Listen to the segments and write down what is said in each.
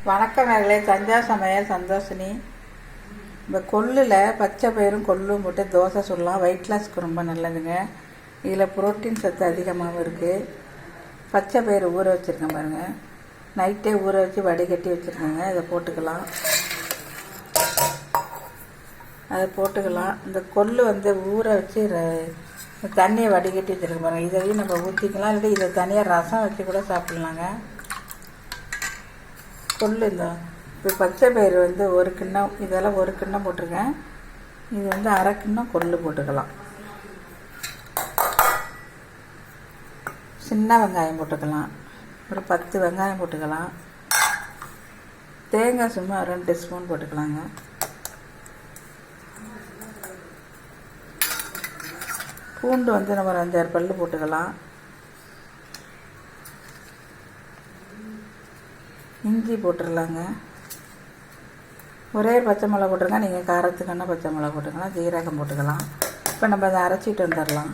வணக்கம் நேயர்களே, தஞ்சா சமையல் சந்தோஷினி. இந்த கொள்ளில் பச்சை பயிரும் கொள்ளும் போட்டு தோசை சுடலாம். வெயிட் லாஸ்க்கு ரொம்ப நல்லதுங்க. இதில் புரோட்டீன் சத்து அதிகமாகவும் இருக்குது. பச்சை பயிறு ஊற வச்சுருக்கேன் பாருங்கள். நைட்டே ஊற வச்சு வடிகட்டி வச்சுருக்கேங்க. இதை போட்டுக்கலாம். இந்த கொள்ளு ஊற வச்சு தண்ணியை வடிகட்டி வச்சுருக்கேன் பாருங்கள். இதையும் நம்ம ஊற்றிக்கலாம். இல்லை இதை தனியாக ரசம் வச்சு கூட சாப்பிட்லாங்க. கொள்ளு இப்போ பச்சை பயிறு ஒரு கிண்ணம், இதெல்லாம் ஒரு கிண்ணம் போட்டிருக்கேன். இது அரை கிண்ணம் கொள்ளு போட்டுக்கலாம். சின்ன வெங்காயம் போட்டுக்கலாம். ஒரு 10 வெங்காயம் போட்டுக்கலாம். தேங்காய் சும்மா 2 ஸ்பூன் போட்டுக்கலாங்க. பூண்டு நம்ம ஒரு 5-6 பல்லு போட்டுக்கலாம். இஞ்சி போட்டுடலாங்க. ஒரே பச்சை மிளகா போட்டுருங்க. நீங்கள் காரத்துக்கான பச்சை மிளகா போட்டுக்கலாம். ஜீரகம் போட்டுக்கலாம். இப்போ நம்ம அதை அரைச்சிட்டு வந்துடலாம்.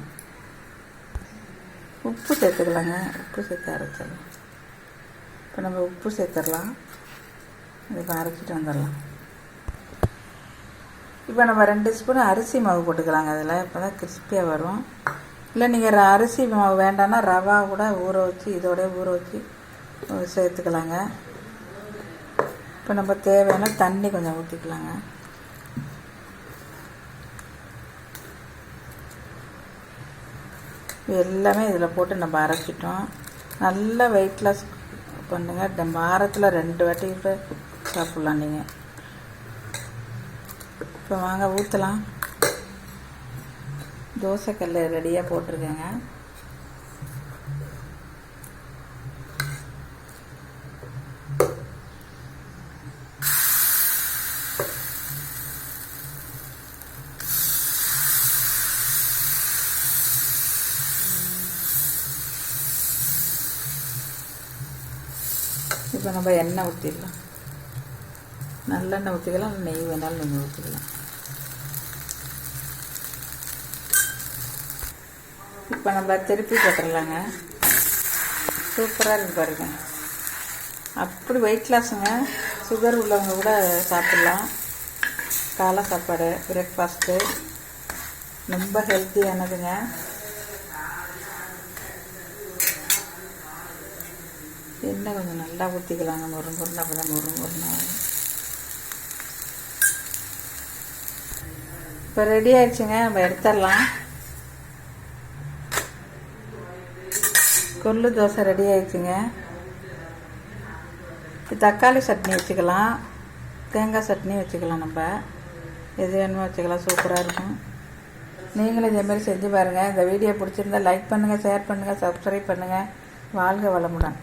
உப்பு சேர்த்துக்கலாங்க. உப்பு சேர்த்து அரைச்சிடலாம். இப்போ நம்ம உப்பு சேர்த்துடலாம். இப்போ அரைச்சிட்டு வந்துடலாம். இப்போ நம்ம 2 ஸ்பூன் அரிசி மாவு போட்டுக்கலாங்க. அதில் இப்போ தான் கிறிஸ்பியாக வரும். இல்லை நீங்கள் அரிசி மாவு வேண்டாம்னா ரவா கூட ஊற வச்சு இதோட ஊற வச்சு சேர்த்துக்கலாங்க. இப்போ நம்ம தேவையான தண்ணி கொஞ்சம் ஊற்றிக்கலாங்க. எல்லாமே இதில் போட்டு நம்ம அரைச்சிட்டோம். நல்லா வெயிட் லாஸ் பண்ணுங்க. வாரத்தில் 2 வாட்டி கூட சாப்பிட்லாம் நீங்கள். இப்போ வாங்க ஊற்றலாம். தோசைக்கல் ரெடியாக போட்டிருக்கேங்க. இப்போ நம்ம எண்ணெய் ஊற்றிடலாம். நல்லெண்ணெய் ஊற்றிக்கலாம். நெய் வேணாலும் நீங்கள் ஊற்றிக்கலாம். இப்போ நம்ம திருப்பி போட்டுடலாங்க. சூப்பராக இருக்கு பாருங்க. அப்படி வெயிட் லாஸுங்க. சுகர் உள்ளவங்க கூட சாப்பிட்லாம். காலை சாப்பாடு, பிரேக்ஃபாஸ்ட்டு ரொம்ப ஹெல்த்தியானதுங்க. எண்ணெய் கொஞ்சம் நல்லா ஊற்றிக்கலாங்க. முருங்குருன்னு அப்போ தான் முருங்குருன்னு. இப்போ ரெடி ஆயிடுச்சுங்க. நம்ம எடுத்துடலாம். கொள்ளு தோசை ரெடி ஆயிடுச்சுங்க. தக்காளி சட்னி வச்சுக்கலாம். தேங்காய் சட்னி வச்சுக்கலாம். நம்ம எது வேணுமோ வச்சுக்கலாம். சூப்பராக இருக்கும். நீங்களும் இதேமாதிரி செஞ்சு பாருங்கள். இந்த வீடியோ பிடிச்சிருந்தா லைக் பண்ணுங்கள், ஷேர் பண்ணுங்கள், சப்ஸ்கிரைப் பண்ணுங்கள். வாழ்க வளமுடன்.